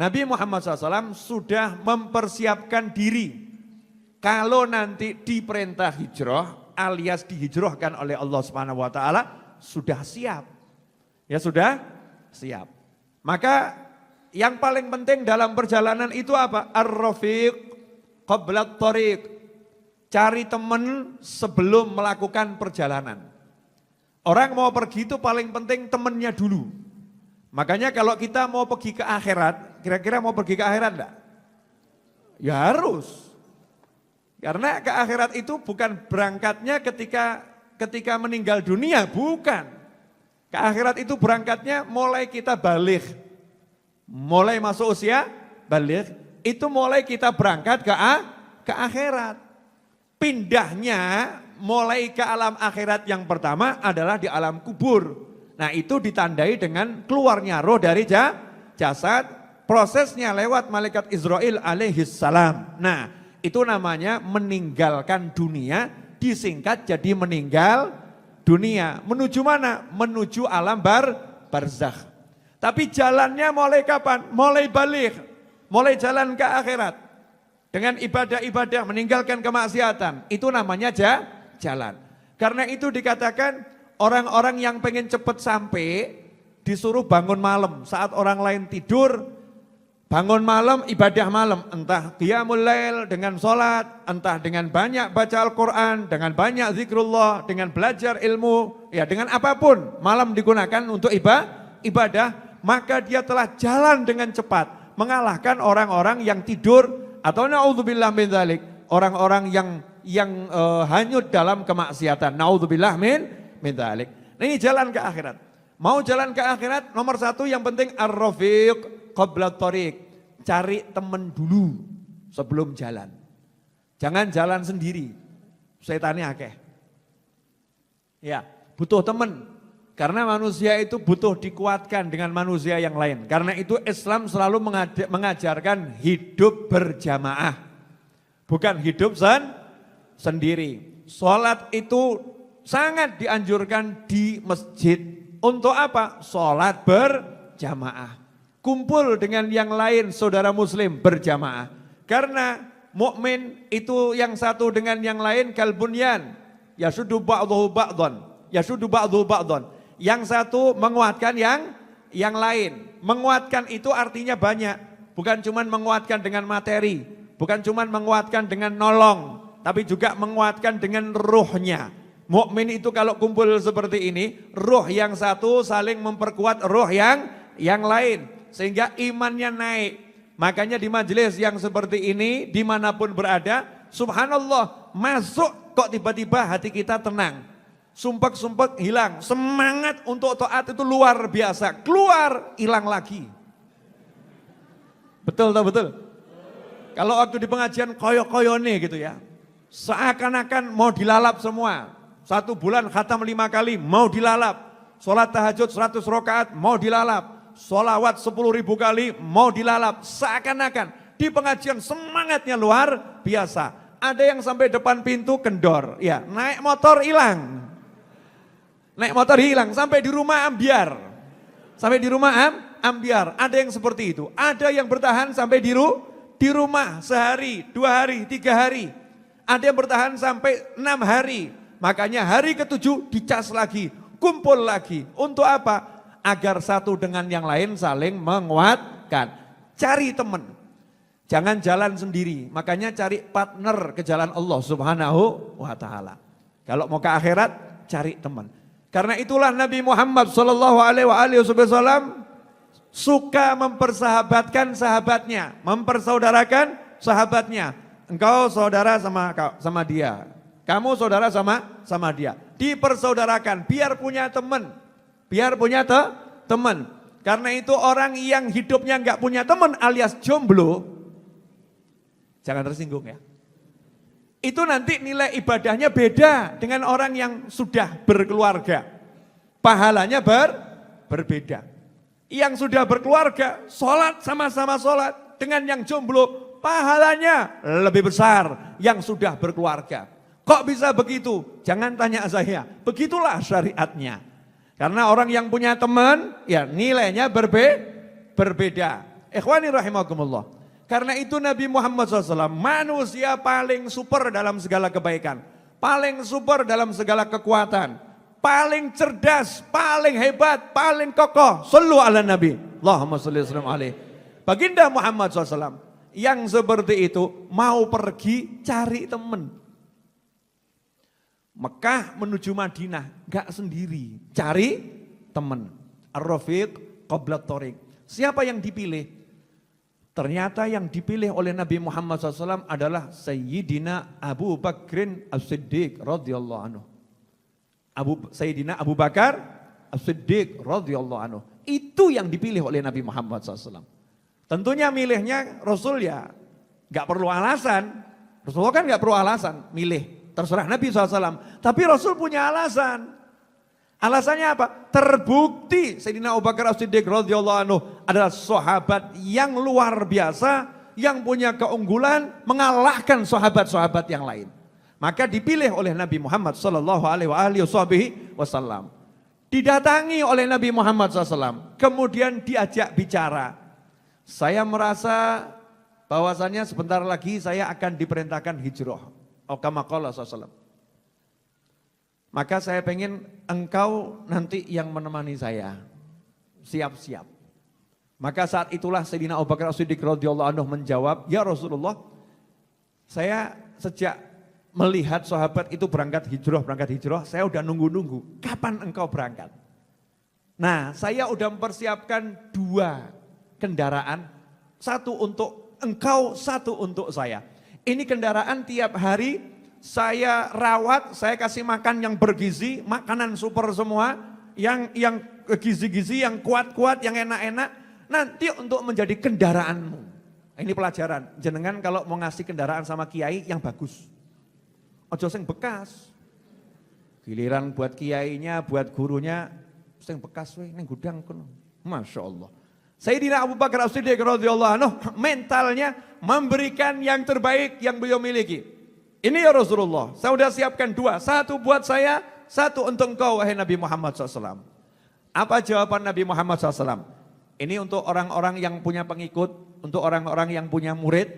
Nabi Muhammad SAW sudah mempersiapkan diri. Kalau nanti diperintah hijrah alias dihijrahkan oleh Allah Subhanahu wa taala, sudah siap. Ya sudah siap. Maka yang paling penting dalam perjalanan itu apa? Ar-rafiq qabla at-tariq. Cari teman sebelum melakukan perjalanan. Orang mau pergi itu paling penting temennya dulu. Makanya kalau kita mau pergi ke akhirat, kira-kira mau pergi ke akhirat enggak? Ya harus. Karena ke akhirat itu bukan berangkatnya ketika meninggal dunia, bukan. Ke akhirat itu berangkatnya mulai kita balik. Mulai masuk usia balik, itu mulai kita berangkat ke akhirat. Pindahnya mulai ke alam akhirat yang pertama adalah di alam kubur. Nah itu ditandai dengan keluarnya roh dari jasad, prosesnya lewat malaikat Israil alaihissalam. Nah itu namanya meninggalkan dunia, disingkat jadi meninggal dunia. Menuju mana? Menuju alam barzakh. Tapi jalannya mulai kapan? Mulai balik, mulai jalan ke akhirat. Dengan ibadah-ibadah meninggalkan kemaksiatan, itu namanya jalan. Karena itu dikatakan orang-orang yang pengen cepat sampai disuruh bangun malam. Saat orang lain tidur, bangun malam, ibadah malam. Entah qiyamul lail dengan sholat, entah dengan banyak baca Al-Quran, dengan banyak zikrullah, dengan belajar ilmu, ya dengan apapun. Malam digunakan untuk ibadah, maka dia telah jalan dengan cepat. Mengalahkan orang-orang yang tidur, atau naudzubillah min dzalik, orang-orang yang hanyut dalam kemaksiatan. Naudzubillah min dzalik. Nah, ini jalan ke akhirat. Mau jalan ke akhirat, nomor satu yang penting ar-rafiq qabla tariq. Cari teman dulu sebelum jalan. Jangan jalan sendiri. Setannya akeh. Ya, butuh teman. Karena manusia itu butuh dikuatkan dengan manusia yang lain. Karena itu Islam selalu mengajarkan hidup berjamaah. Bukan hidup sendiri. Sholat itu sangat dianjurkan di masjid. Untuk apa? Sholat berjamaah. Kumpul dengan yang lain saudara muslim berjamaah. Karena mukmin itu yang satu dengan yang lain kalbunyan. Yasuddu ba'dahu ba'dhan. Yasuddu ba'dahu ba'dhan. Yang satu menguatkan yang lain. Menguatkan itu artinya banyak. Bukan cuma menguatkan dengan materi. Bukan cuma menguatkan dengan nolong. Tapi juga menguatkan dengan ruhnya. Mukmin itu kalau kumpul seperti ini, ruh yang satu saling memperkuat ruh yang lain. Sehingga imannya naik. Makanya di majelis yang seperti ini, dimanapun berada, subhanallah, masuk kok tiba-tiba hati kita tenang. Sumpek-sumpek hilang, semangat untuk taat itu luar biasa, keluar hilang lagi. Betul tak betul? Kalau waktu di pengajian koyo-koyone gitu ya, seakan-akan mau dilalap semua. 1 bulan khatam 5 kali mau dilalap, sholat tahajud 100 rakaat mau dilalap, sholawat 10.000 kali mau dilalap. Seakan-akan di pengajian semangatnya luar biasa. Ada yang sampai depan pintu kendor, ya naik motor hilang. Naik motor hilang, sampai di rumah ambiar. Sampai di rumah ambiar. Ada yang seperti itu. Ada yang bertahan sampai di rumah sehari, 2 hari, 3 hari. Ada yang bertahan sampai 6 hari. Makanya hari ke-7 dicas lagi, kumpul lagi. Untuk apa? Agar satu dengan yang lain saling menguatkan. Cari teman. Jangan jalan sendiri. Makanya cari partner ke jalan Allah Subhanahu wa taala. Kalau mau ke akhirat, cari teman. Karena itulah Nabi Muhammad SAW suka mempersahabatkan sahabatnya, mempersaudarakan sahabatnya. Engkau saudara sama dia, kamu saudara sama dia. Dipersaudarakan, biar punya teman, teman. Karena itu orang yang hidupnya nggak punya teman alias jomblo, jangan tersinggung ya. Itu nanti nilai ibadahnya beda dengan orang yang sudah berkeluarga. Pahalanya berbeda. Yang sudah berkeluarga, sholat sama-sama sholat. Dengan yang jomblo, pahalanya lebih besar yang sudah berkeluarga. Kok bisa begitu? Jangan tanya saya, begitulah syariatnya. Karena orang yang punya teman, ya nilainya berbeda. Ikhwani rahimakumullah. Karena itu Nabi Muhammad SAW manusia paling super dalam segala kebaikan. Paling super dalam segala kekuatan. Paling cerdas, paling hebat, paling kokoh. Sallu ala Nabi. Allahumma salli wasallam alaih. Baginda Muhammad SAW yang seperti itu mau pergi cari teman. Mekah menuju Madinah, gak sendiri, cari teman. Ar-Rafiq qablat thoriq. Siapa yang dipilih? Ternyata yang dipilih oleh Nabi Muhammad SAW adalah Sayyidina Abu Bakrin As-Siddiq radhiyallahu anhu. Sayyidina Abu Bakar As-Siddiq radhiyallahu anhu. Itu yang dipilih oleh Nabi Muhammad SAW. Tentunya milihnya Rasul ya gak perlu alasan. Rasulullah kan gak perlu alasan milih. Terserah Nabi SAW. Tapi Rasul punya alasan. Alasannya apa? Terbukti Sayyidina Abu Bakar As-Siddiq radhiyallahu anhu adalah sahabat yang luar biasa, yang punya keunggulan mengalahkan sahabat-sahabat yang lain. Maka dipilih oleh Nabi Muhammad sallallahu alaihi wasallam. Didatangi oleh Nabi Muhammad SAW, kemudian diajak bicara. Saya merasa bahwasannya sebentar lagi saya akan diperintahkan hijrah. Kama qala sallallahu. Maka saya pengen engkau nanti yang menemani saya. Siap-siap. Maka saat itulah Sayyidina Abu Bakar As-Siddiq radhiyallahu anhu menjawab, "Ya Rasulullah, saya sejak melihat sahabat itu berangkat hijrah, saya udah nunggu-nunggu. Kapan engkau berangkat?" Nah, saya udah mempersiapkan 2 kendaraan. Satu untuk engkau, satu untuk saya. Ini kendaraan tiap hari saya rawat, saya kasih makan yang bergizi, makanan super semua, yang gizi-gizi, yang kuat-kuat, yang enak-enak, nanti untuk menjadi kendaraanmu. Ini pelajaran, jenengan kalau mau ngasih kendaraan sama kiai yang bagus. Ojo sing bekas. Giliran buat kiainya, buat gurunya, sing bekas ning gudang kono. Masya Allah. Sayyidina Abu Bakar As-Siddiq radhiyallahu anhu mentalnya memberikan yang terbaik yang beliau miliki. Ini ya Rasulullah, saya sudah siapkan 2. Satu buat saya, satu untuk engkau wahai Nabi Muhammad SAW. Apa jawaban Nabi Muhammad SAW? Ini untuk orang-orang yang punya pengikut, untuk orang-orang yang punya murid,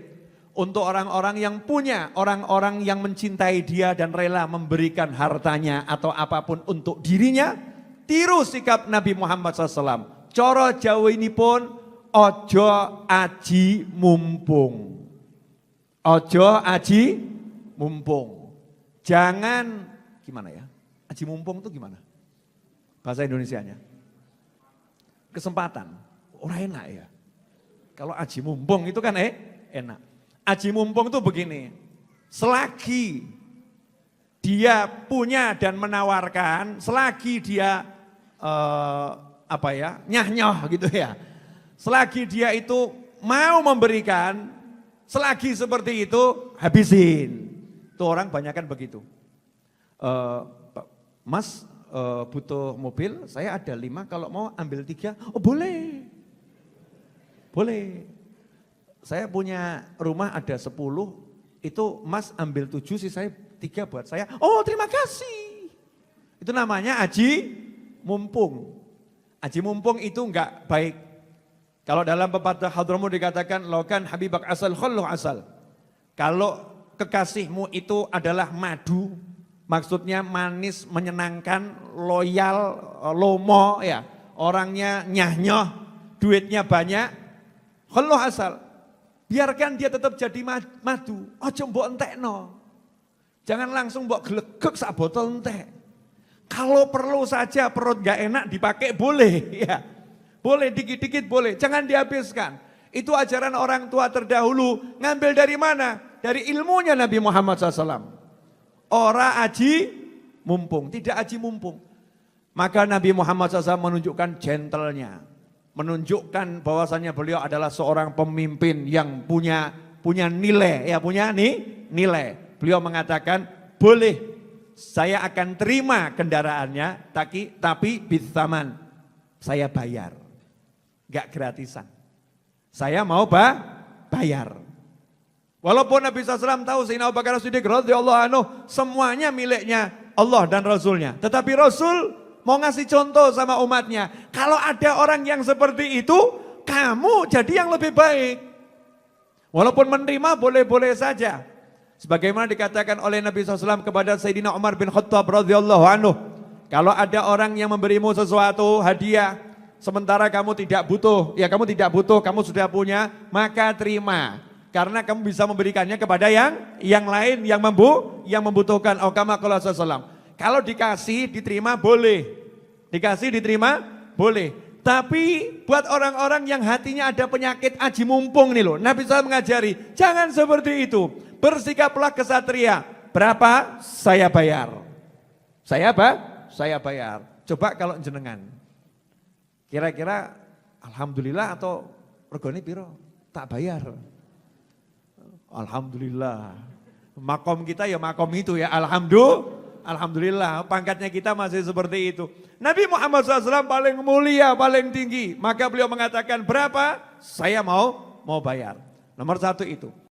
untuk orang-orang yang punya, orang-orang yang mencintai dia dan rela memberikan hartanya atau apapun untuk dirinya. Tiru sikap Nabi Muhammad SAW. Coro Jawa ini pun, ojo aji mumpung. Ojo aji mumpung. Jangan, gimana ya? Aji mumpung itu gimana? Bahasa Indonesianya. Kesempatan. Orang enak ya. Kalau aji mumpung itu kan enak. Aji mumpung itu begini. Selagi dia punya dan menawarkan, selagi dia nyah-nyoh gitu ya. Selagi dia itu mau memberikan, selagi seperti itu habisin. Itu orang banyak kan begitu. Mas butuh mobil, saya ada 5, kalau mau ambil 3, oh boleh. Boleh. Saya punya rumah ada 10, itu mas ambil 7 sih, saya 3 buat saya. Oh terima kasih. Itu namanya aji mumpung. Aji mumpung itu enggak baik. Kalau dalam pepatah Hadramut dikatakan, "Laukan habibak asal khallu asal." Kalau kekasihmu itu adalah madu, maksudnya manis, menyenangkan, loyal, lomo ya, orangnya nyah-nyoh, duitnya banyak, khallu asal. Biarkan dia tetap jadi madu, ojo mbok entekno. Jangan langsung mbok glegek sak botol entek. Kalau perlu saja perut gak enak dipakai boleh ya. Boleh dikit-dikit boleh, jangan dihabiskan. Itu ajaran orang tua terdahulu, ngambil dari mana? Dari ilmunya Nabi Muhammad SAW. Ora aji mumpung, tidak aji mumpung. Maka Nabi Muhammad SAW menunjukkan gentlenya. Menunjukkan bahwasannya beliau adalah seorang pemimpin yang punya nilai. Ya punya nilai. Beliau mengatakan, boleh saya akan terima kendaraannya, tapi bithaman. Saya bayar. Gak gratisan. Saya mau bayar. Walaupun Nabi SAW tahu Sayyidina Abu Bakar As-Siddiq radhiyallahu anhu semuanya miliknya Allah dan Rasulnya. Tetapi Rasul mau ngasih contoh sama umatnya. Kalau ada orang yang seperti itu, kamu jadi yang lebih baik. Walaupun menerima boleh-boleh saja. Sebagaimana dikatakan oleh Nabi SAW kepada Sayyidina Umar bin Khattab radhiyallahu anhu. Kalau ada orang yang memberimu sesuatu hadiah, sementara kamu tidak butuh, kamu tidak butuh, kamu sudah punya, maka terima. Karena kamu bisa memberikannya kepada yang lain yang membutuhkan. Kama qala sallallahu. Kalau dikasih, diterima boleh. Dikasih, diterima boleh. Tapi buat orang-orang yang hatinya ada penyakit aji mumpung nih loh. Nabi SAW mengajari, jangan seperti itu. Bersikaplah kesatria. Berapa? Saya bayar. Saya apa? Saya bayar. Coba kalau jenengan. Kira-kira alhamdulillah atau regane piro? Tak bayar. Alhamdulillah. Makom kita ya makom itu ya. Alhamdulillah. Pangkatnya kita masih seperti itu. Nabi Muhammad SAW paling mulia, paling tinggi. Maka beliau mengatakan berapa? Saya mau bayar. Nomor satu itu.